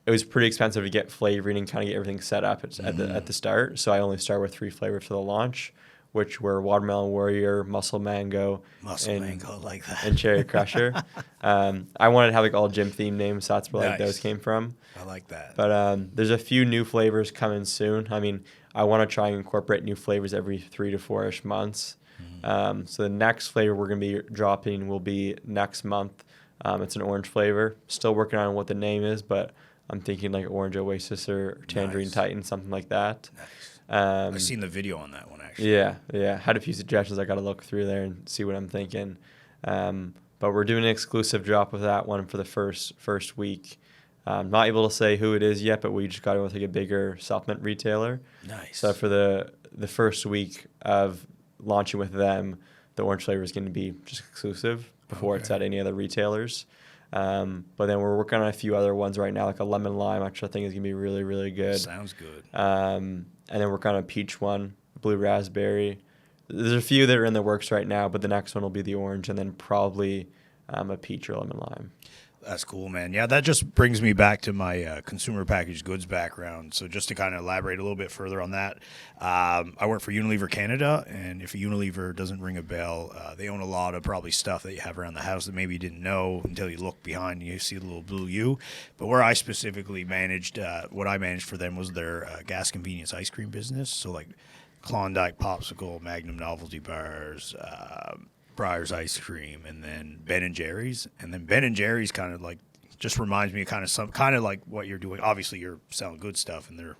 [SPEAKER 2] was pretty expensive to get flavoring and kind of get everything set up at the start. So I only start with 3 flavors for the launch, which were Watermelon Warrior, Muscle Mango,
[SPEAKER 1] like that,
[SPEAKER 2] and Cherry Crusher. I wanted to have like all gym themed names, so that's where like those came from.
[SPEAKER 1] I like that.
[SPEAKER 2] But there's a few new flavors coming soon. I mean, I want to try and incorporate new flavors every 3 to 4-ish months. So the next flavor we're going to be dropping will be next month. It's an orange flavor. Still working on what the name is, but I'm thinking like Orange Oasis or Tangerine Titan, something like that.
[SPEAKER 1] Nice. I've seen the video on that one, actually.
[SPEAKER 2] Yeah. Had a few suggestions. I got to look through there and see what I'm thinking. But we're doing an exclusive drop of that one for the first week. I'm not able to say who it is yet, but we just got to go with like a bigger supplement retailer.
[SPEAKER 1] Nice. So
[SPEAKER 2] for the first week of launching with them, the orange flavor is going to be just exclusive before it's at any other retailers. But then we're working on a few other ones right now, like a lemon lime, which I think is going to be really, really good.
[SPEAKER 1] Sounds good.
[SPEAKER 2] And then we're working on a peach one, blue raspberry. There's a few that are in the works right now, but the next one will be the orange, and then probably a peach or lemon lime.
[SPEAKER 1] That's cool, man. Yeah, that just brings me back to my consumer packaged goods background. So just to kind of elaborate a little bit further on that, I work for Unilever Canada, and if Unilever doesn't ring a bell, they own a lot of probably stuff that you have around the house that maybe you didn't know until you look behind and you see the little blue U. But where I specifically managed, what I managed for them was their gas convenience ice cream business. So like Klondike Popsicle, Magnum Novelty Bars, Breyers ice cream, and then Ben & Jerry's. And then Ben & Jerry's kind of like just reminds me of kind of like what you're doing. Obviously you're selling good stuff and they're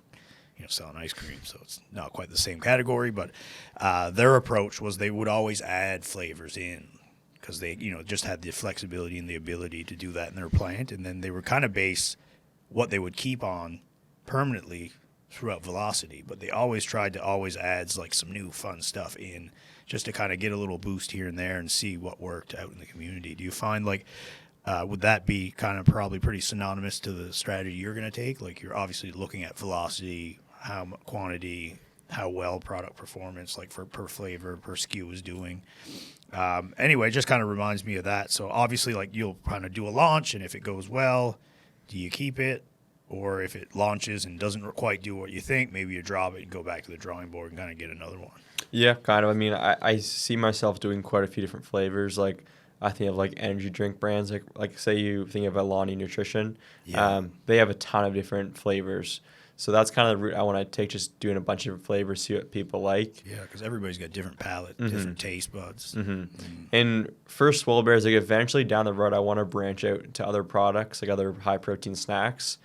[SPEAKER 1] selling ice cream, so it's not quite the same category, but their approach was they would always add flavors in because they just had the flexibility and the ability to do that in their plant, and then they were kind of base what they would keep on permanently throughout Velocity, but they always tried to always add like some new fun stuff in just to kind of get a little boost here and there and see what worked out in the community. Do you find like, would that be kind of probably pretty synonymous to the strategy you're going to take? Like you're obviously looking at velocity, how much quantity, how well product performance, like for per flavor, per SKU is doing. Anyway, it just kind of reminds me of that. So obviously like you'll kind of do a launch, and if it goes well, do you keep it? Or if it launches and doesn't quite do what you think, maybe you drop it and go back to the drawing board and kind of get another one.
[SPEAKER 2] Yeah, kind of. I mean, I see myself doing quite a few different flavors. Like I think of like energy drink brands, like say you think of Alani Nutrition.
[SPEAKER 1] Yeah.
[SPEAKER 2] They have a ton of different flavors. So that's kind of the route I want to take, just doing a bunch of different flavors, see what people like.
[SPEAKER 1] Yeah, because everybody's got different palate, different taste buds.
[SPEAKER 2] And for Swole Bears, like eventually down the road, I want to branch out to other products, like other high protein snacks.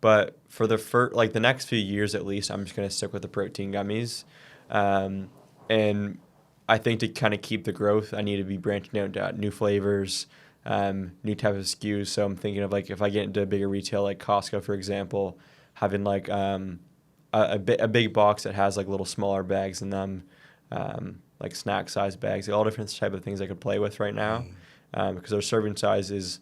[SPEAKER 2] But for the next few years at least, I'm just going to stick with the protein gummies. And I think to kind of keep the growth, I need to be branching out to new flavors, new type of SKUs. So I'm thinking of like if I get into a bigger retail like Costco, for example, having like a big box that has like little smaller bags in them, like snack size bags, all different type of things I could play with right now. because our serving size is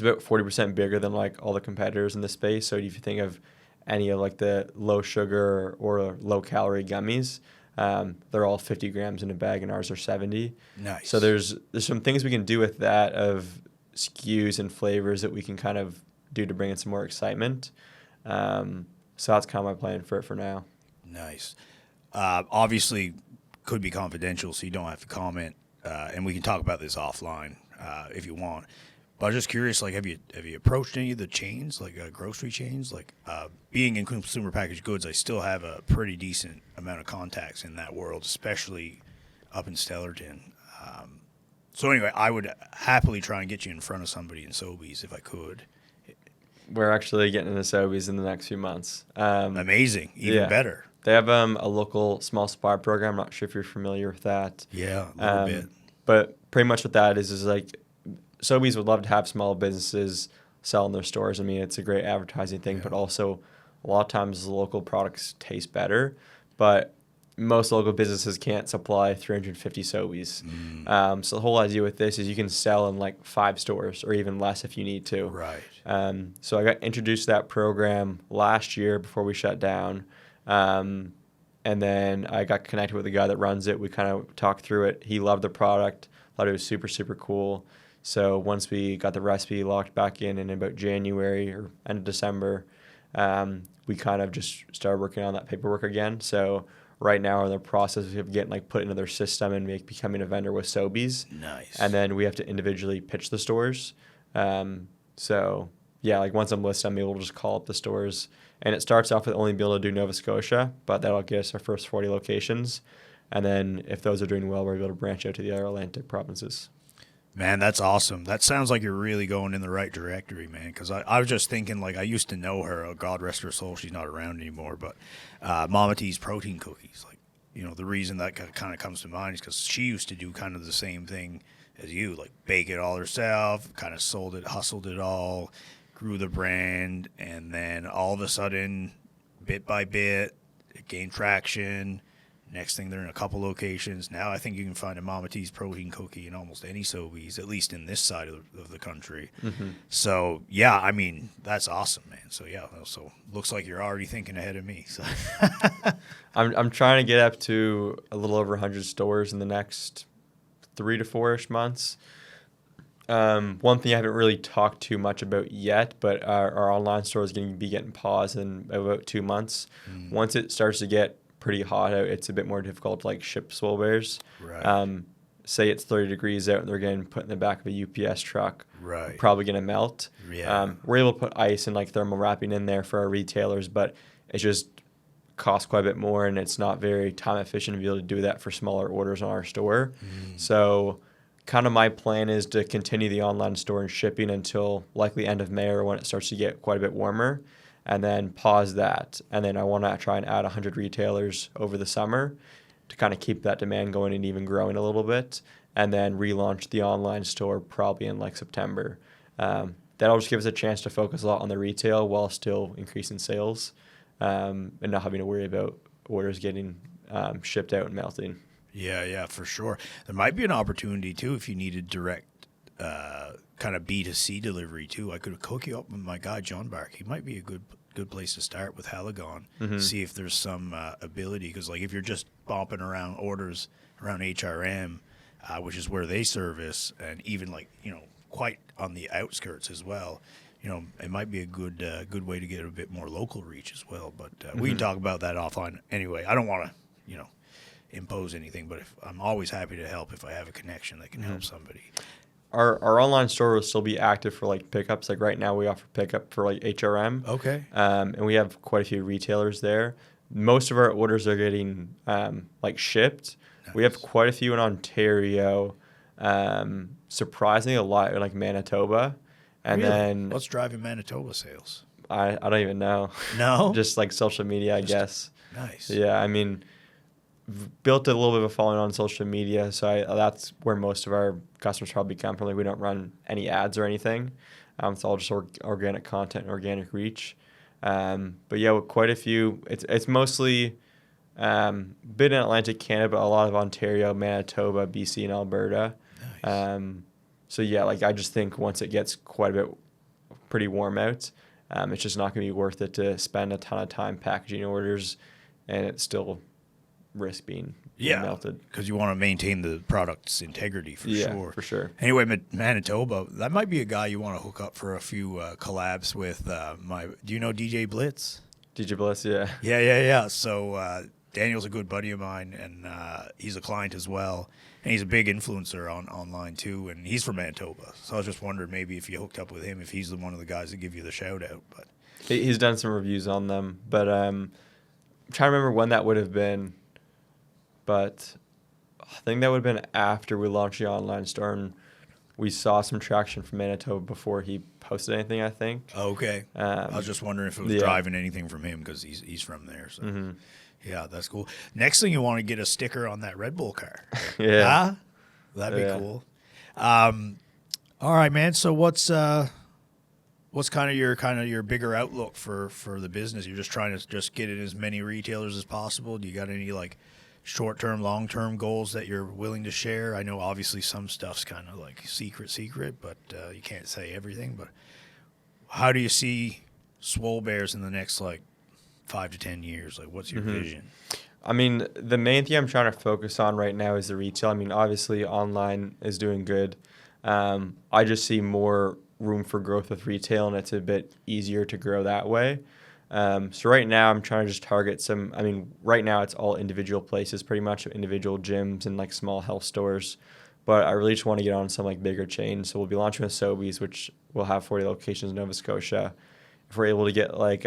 [SPEAKER 2] about 40% bigger than like all the competitors in the space. So if you think of any of like the low sugar or low calorie gummies, they're all 50 grams in a bag, and ours are 70.
[SPEAKER 1] Nice.
[SPEAKER 2] So there's some things we can do with that of SKUs and flavors that we can kind of do to bring in some more excitement. So that's kind of my plan for it for now.
[SPEAKER 1] Nice. Obviously, could be confidential, so you don't have to comment, and we can talk about this offline if you want. But I was just curious, like, have you approached any of the chains, like grocery chains? Like, being in consumer packaged goods, I still have a pretty decent amount of contacts in that world, especially up in Stellarton. So anyway, I would happily try and get you in front of somebody in Sobeys if I could.
[SPEAKER 2] We're actually getting into Sobeys in the next few months.
[SPEAKER 1] Amazing, even better.
[SPEAKER 2] They have a local small supplier program. I'm not sure if you're familiar with that.
[SPEAKER 1] Yeah, a little bit.
[SPEAKER 2] But pretty much what that is like, Sobeys would love to have small businesses sell in their stores. I mean, it's a great advertising thing, but also a lot of times the local products taste better. But most local businesses can't supply 350 Sobeys. So the whole idea with this is you can sell in like 5 stores or even less if you need to.
[SPEAKER 1] Right.
[SPEAKER 2] So I got introduced to that program last year before we shut down. And then I got connected with the guy that runs it. We kind of talked through it. He loved the product, thought it was super, super cool. So once we got the recipe locked back in about January or end of December, we kind of just started working on that paperwork again. So right now we're in the process of getting like put into their system and becoming a vendor with Sobeys.
[SPEAKER 1] Nice.
[SPEAKER 2] And then we have to individually pitch the stores. So yeah, like once I'm listed, I'm able to just call up the stores. And it starts off with only being able to do Nova Scotia, but that'll get us our first 40 locations. And then if those are doing well, we're able to branch out to the other Atlantic provinces.
[SPEAKER 1] Man, that's awesome. That sounds like you're really going in the right directory, man. Because I was just thinking, like, I used to know her. Oh, God rest her soul, she's not around anymore. But Mama T's protein cookies, like, you know, the reason that kind of comes to mind is because she used to do kind of the same thing as you, like bake it all herself, kind of sold it, hustled it all, grew the brand, and then all of a sudden, bit by bit, it gained traction. Next thing, they're in a couple locations. Now I think you can find a Mama T's protein cookie in almost any Sobeys, at least in this side of the country. Mm-hmm. So, yeah, I mean, that's awesome, man. So, yeah, so looks like you're already thinking ahead of me. So.
[SPEAKER 2] I'm trying to get up to a little over 100 stores in the next 3 to 4-ish months. One thing I haven't really talked too much about yet, but our online store is going to be getting paused in about 2 months. Once it starts to get pretty hot out, it's a bit more difficult to like ship Swole Bears.
[SPEAKER 1] Right.
[SPEAKER 2] Say it's 30 degrees out and they're getting put in the back of a UPS truck.
[SPEAKER 1] Right.
[SPEAKER 2] Probably going to melt.
[SPEAKER 1] Yeah.
[SPEAKER 2] We're able to put ice and like thermal wrapping in there for our retailers, but it just costs quite a bit more and it's not very time efficient to be able to do that for smaller orders on our store. So kind of my plan is to continue the online store and shipping until likely end of May or when it starts to get quite a bit warmer, and then pause that. And then I want to try and add 100 retailers over the summer to kind of keep that demand going and even growing a little bit, and then relaunch the online store probably in like September. That'll just give us a chance to focus a lot on the retail while still increasing sales, and not having to worry about orders getting shipped out and melting.
[SPEAKER 1] Yeah, for sure. There might be an opportunity, too, if you needed direct kind of B2C delivery, too. I could hook you up with my guy, John Bark. He might be a good place to start with Haligon, see if there's some ability. Because, like, if you're just bumping around orders around HRM, which is where they service, and even, like, you know, quite on the outskirts as well, you know, it might be a good way to get a bit more local reach as well. But we can talk about that offline anyway. I don't want to, you know, impose anything, but I'm always happy to help if I have a connection that can help somebody.
[SPEAKER 2] Our online store will still be active for like pickups. Like right now we offer pickup for like HRM.
[SPEAKER 1] Okay.
[SPEAKER 2] And we have quite a few retailers there. Most of our orders are getting like shipped. Nice. We have quite a few in Ontario. Surprisingly a lot in like Manitoba. And
[SPEAKER 1] really?
[SPEAKER 2] Then
[SPEAKER 1] what's driving Manitoba sales?
[SPEAKER 2] I don't even know.
[SPEAKER 1] No?
[SPEAKER 2] Just like social media, I guess.
[SPEAKER 1] Nice.
[SPEAKER 2] Yeah, I mean, built a little bit of a following on social media, so that's where most of our customers probably come from. Like we don't run any ads or anything. It's all just organic content and organic reach. But yeah, with quite a few. It's mostly been in Atlantic Canada, but a lot of Ontario, Manitoba, BC, and Alberta.
[SPEAKER 1] Nice.
[SPEAKER 2] So yeah, like I just think once it gets quite a bit pretty warm out, it's just not going to be worth it to spend a ton of time packaging orders, and it's still risk being melted.
[SPEAKER 1] Because you want to maintain the product's integrity for sure.
[SPEAKER 2] Yeah, for sure.
[SPEAKER 1] Anyway, Manitoba, that might be a guy you want to hook up for a few collabs with. Do you know DJ Blitz?
[SPEAKER 2] DJ Bliss, yeah.
[SPEAKER 1] Yeah. So Daniel's a good buddy of mine, and he's a client as well. And he's a big influencer online too, and he's from Manitoba. So I was just wondering maybe if you hooked up with him, if he's one of the guys that give you the shout out. But
[SPEAKER 2] he's done some reviews on them, but I'm trying to remember when that would have been. But I think that would have been after we launched the online store, and we saw some traction from Manitoba before he posted anything, I think.
[SPEAKER 1] Okay. I was just wondering if it was driving anything from him because he's from there. So. Mm-hmm. Yeah, that's cool. Next thing, you want to get a sticker on that Red Bull car.
[SPEAKER 2] Yeah.
[SPEAKER 1] Huh? That'd be cool. All right, man. So what's kind of your bigger outlook for the business? You're just trying to just get in as many retailers as possible. Do you got any like short-term, long-term goals that you're willing to share? I know obviously some stuff's kind of like secret, but you can't say everything. But how do you see Swole Bears in the next like 5 to 10 years? Like, what's your vision?
[SPEAKER 2] I mean, the main thing I'm trying to focus on right now is the retail. I mean, obviously online is doing good. I just see more room for growth with retail, and it's a bit easier to grow that way. So right now I'm trying to just target right now it's all individual places, pretty much individual gyms and like small health stores. But I really just want to get on some like bigger chains. So we'll be launching with Sobeys, which will have 40 locations in Nova Scotia. If we're able to get like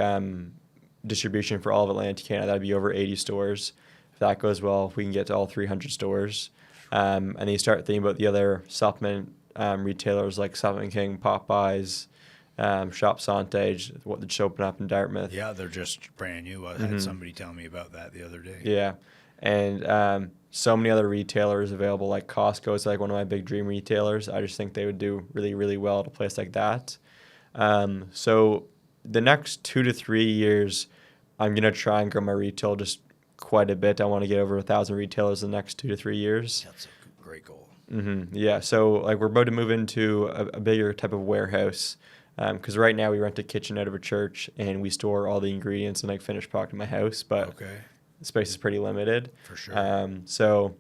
[SPEAKER 2] distribution for all of Atlantic Canada, that'd be over 80 stores. If that goes well, if we can get to all 300 stores. And then you start thinking about the other supplement retailers like Supplement King, Popeyes, Shop Santé, what they just opened up in Dartmouth.
[SPEAKER 1] Yeah, they're just brand new. I had somebody tell me about that the other day.
[SPEAKER 2] Yeah, and so many other retailers available, like Costco is like one of my big dream retailers. I just think they would do really, really well at a place like that. So the next 2 to 3 years, I'm going to try and grow my retail just quite a bit. I want to get over 1,000 retailers in the next 2 to 3 years.
[SPEAKER 1] That's a great goal.
[SPEAKER 2] Yeah, so like we're about to move into a bigger type of warehouse. Because right now we rent a kitchen out of a church and we store all the ingredients and like finished product in my house, but the space is pretty limited.
[SPEAKER 1] For sure.
[SPEAKER 2] So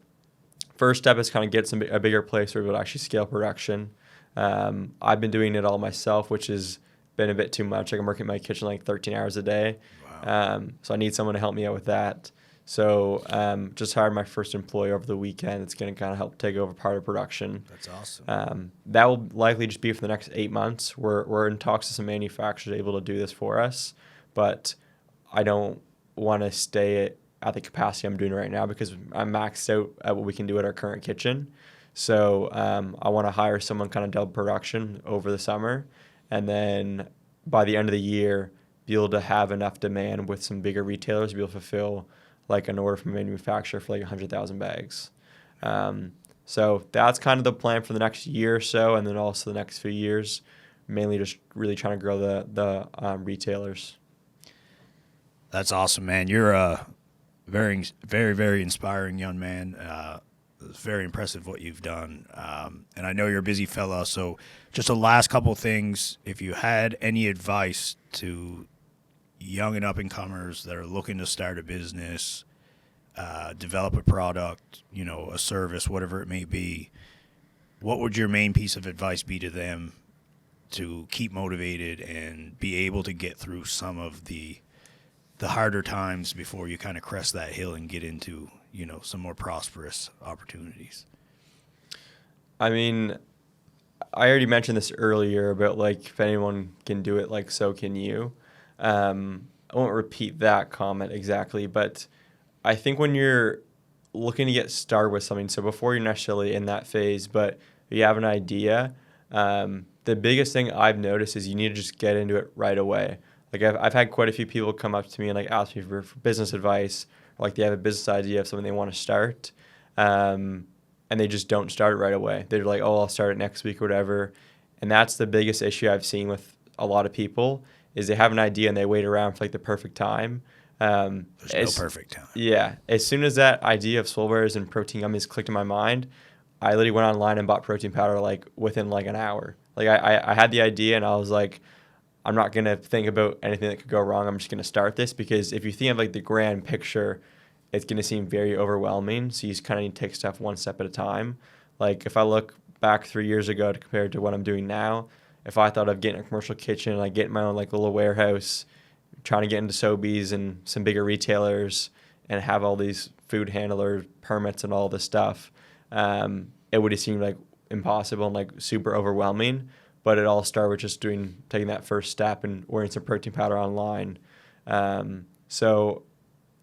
[SPEAKER 2] first step is kind of get a bigger place where we'll actually scale production. I've been doing it all myself, which has been a bit too much. Like I'm working in my kitchen like 13 hours a day.
[SPEAKER 1] Wow.
[SPEAKER 2] So I need someone to help me out with that. So just hired my first employee over the weekend. It's going to kind of help take over part of production.
[SPEAKER 1] That's awesome.
[SPEAKER 2] That will likely just be for the next 8 months. We're in talks with some manufacturers able to do this for us, but I don't want to stay at the capacity I'm doing right now because I'm maxed out at what we can do at our current kitchen. So I want to hire someone kind of double production over the summer, and then by the end of the year, be able to have enough demand with some bigger retailers to be able to fulfill like an order from a manufacturer for like 100,000 bags. So that's kind of the plan for the next year or so, and then also the next few years, mainly just really trying to grow the retailers.
[SPEAKER 1] That's awesome, man. You're a very, very, very inspiring young man. It's very impressive what you've done. And I know you're a busy fella, so just the last couple of things, if you had any advice to young and up-and-comers that are looking to start a business, develop a product, a service, whatever it may be, what would your main piece of advice be to them to keep motivated and be able to get through some of the harder times before you kind of crest that hill and get into, some more prosperous opportunities?
[SPEAKER 2] I mean, I already mentioned this earlier about like if anyone can do it, like so can you. I won't repeat that comment exactly, but I think when you're looking to get started with something, so before you're necessarily in that phase, but you have an idea, the biggest thing I've noticed is you need to just get into it right away. Like I've had quite a few people come up to me and like ask me for business advice, or like they have a business idea of something they want to start, and they just don't start it right away. They're like, oh, I'll start it next week or whatever. And that's the biggest issue I've seen with a lot of people is they have an idea and they wait around for like the perfect time.
[SPEAKER 1] There's no perfect time.
[SPEAKER 2] Yeah. As soon as that idea of Swole Bears and protein gummies clicked in my mind, I literally went online and bought protein powder like within like an hour. Like I had the idea and I was like, I'm not going to think about anything that could go wrong. I'm just going to start this, because if you think of like the grand picture, it's going to seem very overwhelming. So you just kind of need to take stuff one step at a time. Like if I look back 3 years ago to compared to what I'm doing now, if I thought of getting a commercial kitchen, like getting my own like little warehouse, trying to get into Sobeys and some bigger retailers and have all these food handler permits and all this stuff, it would have seemed like impossible and like super overwhelming. But it all started with just taking that first step and ordering some protein powder online. So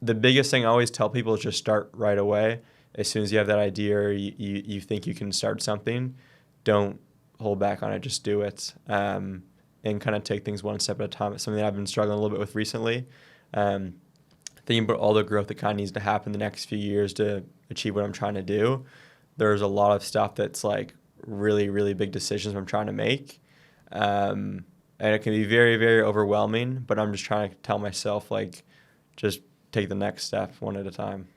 [SPEAKER 2] the biggest thing I always tell people is just start right away. As soon as you have that idea or you think you can start something, don't hold back on it, just do it. And kind of take things one step at a time. It's something that I've been struggling a little bit with recently. Thinking about all the growth that kind of needs to happen the next few years to achieve what I'm trying to do. There's a lot of stuff that's like really, really big decisions I'm trying to make. And it can be very, very overwhelming, but I'm just trying to tell myself, like, just take the next step one at a time.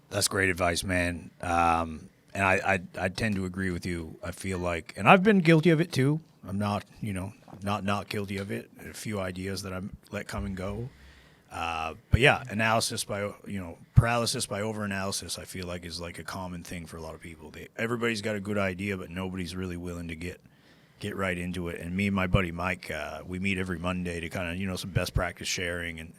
[SPEAKER 1] That's great advice, man. And I tend to agree with you. I feel like, and I've been guilty of it too. I'm not guilty of it. A few ideas that I let come and go. But yeah, paralysis by overanalysis, I feel like is like a common thing for a lot of people. Everybody's got a good idea, but nobody's really willing to get right into it. And me and my buddy Mike, we meet every Monday to kind of, some best practice sharing and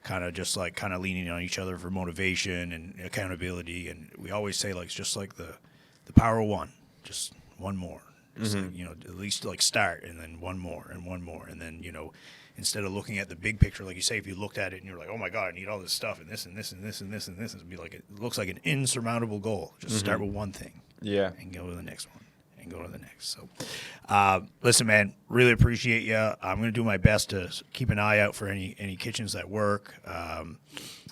[SPEAKER 1] kind of leaning on each other for motivation and accountability. And we always say, like, it's just like the power of one, just one more. Just at least like start, and then one more, and then instead of looking at the big picture, like you say, if you looked at it and you're like, oh my God, I need all this stuff and this and this and this and this and this, it'd be like, it looks like an insurmountable goal. Just start with one thing, and go to the next one, and go to the next. So, listen, man, really appreciate you. I'm gonna do my best to keep an eye out for any kitchens that work.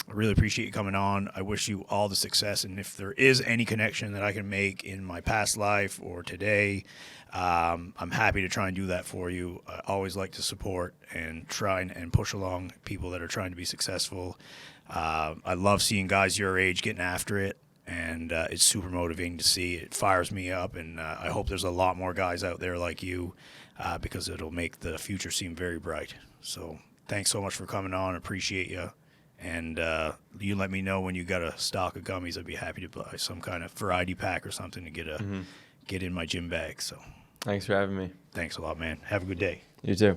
[SPEAKER 1] I really appreciate you coming on. I wish you all the success, and if there is any connection that I can make in my past life or today, I'm happy to try and do that for you. I always like to support and try and push along people that are trying to be successful. I love seeing guys your age getting after it, and it's super motivating to see. It fires me up, and I hope there's a lot more guys out there like you, because it'll make the future seem very bright. So thanks so much for coming on. Appreciate you. And you let me know when you got a stock of gummies. I'd be happy to buy some kind of variety pack or something to get in my gym bag. So
[SPEAKER 2] Thanks for having me.
[SPEAKER 1] Thanks a lot, man. Have a good day.
[SPEAKER 2] You too.